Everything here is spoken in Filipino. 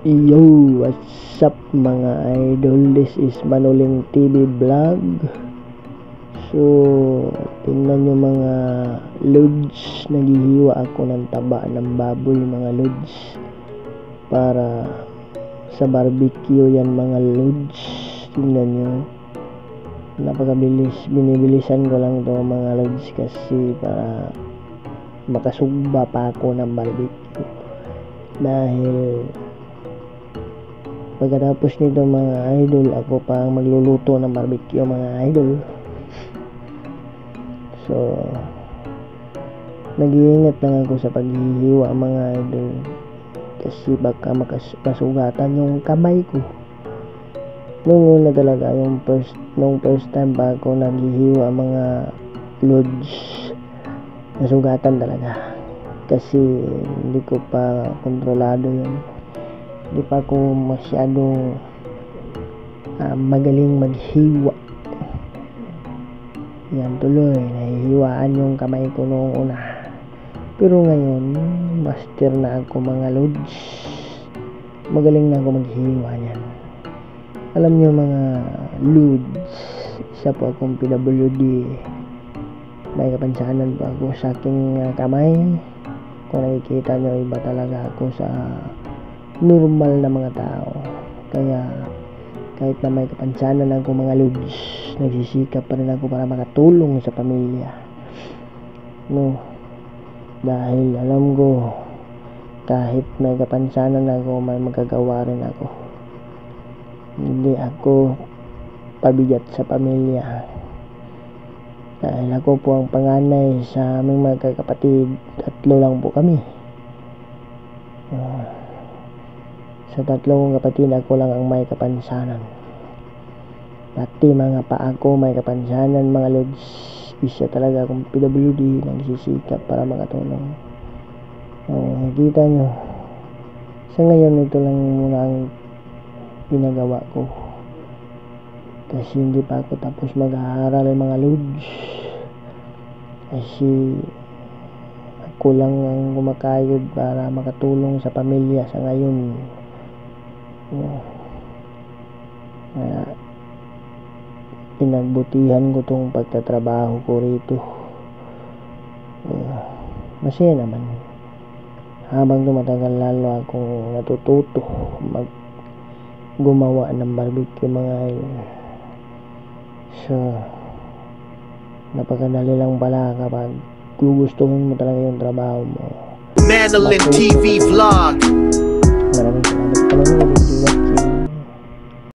Yo, what's up mga idol? This is Manuling TV Vlog. So, tingnan nyo mga lods. Naghihiwa ako ng taba ng baboy mga lods. Para sa barbecue yan mga lods. Tingnan nyo. Napakabilis. Binibilisan ko lang to mga lods kasi para makasugba pa ako ng barbecue. Dahil pagkatapos nito mga idol, ako pa ang magluluto ng barbecue mga idol. So, nag-iingat lang ako sa paghihiwa mga idol. Kasi baka masugatan yung kamay ko. Nung una talaga, nung first time pa ako naghihiwa mga lods, nasugatan talaga. Kasi hindi ko pa kontrolado yun. Hindi pa ako masyadong magaling maghiwa. Yan tuloy, nahihiwaan yung kamay ko noong una. Pero ngayon, master na ako mga lods. Magaling na ako maghiwa yan. Alam nyo mga lods, isa po akong PWD. May kapansanan po ako sa aking kamay. Kung nakikita nyo, iba talaga ako sa normal na mga tao. Kaya kahit na may kapansanan ako mga lods, nagsisikap pa rin ako para makatulong sa pamilya. No, dahil alam ko kahit may kapansanan ako, may magagawa rin ako. Hindi ako pabigat sa pamilya. Dahil ako po ang panganay sa aming mga kapatid. 3 lang po kami. Sa 3 kong kapatid, ako lang ang may kapansanan. Pati mga paa ko may kapansanan mga lods. Isa talaga akong PWD, nagsisikap para makatulong. Nakikita nyo, sa ngayon ito lang muna ang ginagawa ko. Kasi hindi pa ako tapos mag-aaral mga lods. Kasi ako lang ang kumakayod para makatulong sa pamilya sa ngayon. Kaya pinagbutihan ko tong pagtatrabaho ko rito. Masaya naman. Habang tumatagal, lalo akong natututo gumawa ng barbecue mga idol. So, napakadali lang pala kapag gugustuhin mo talaga yung trabaho mo. Manuling TV Vlog.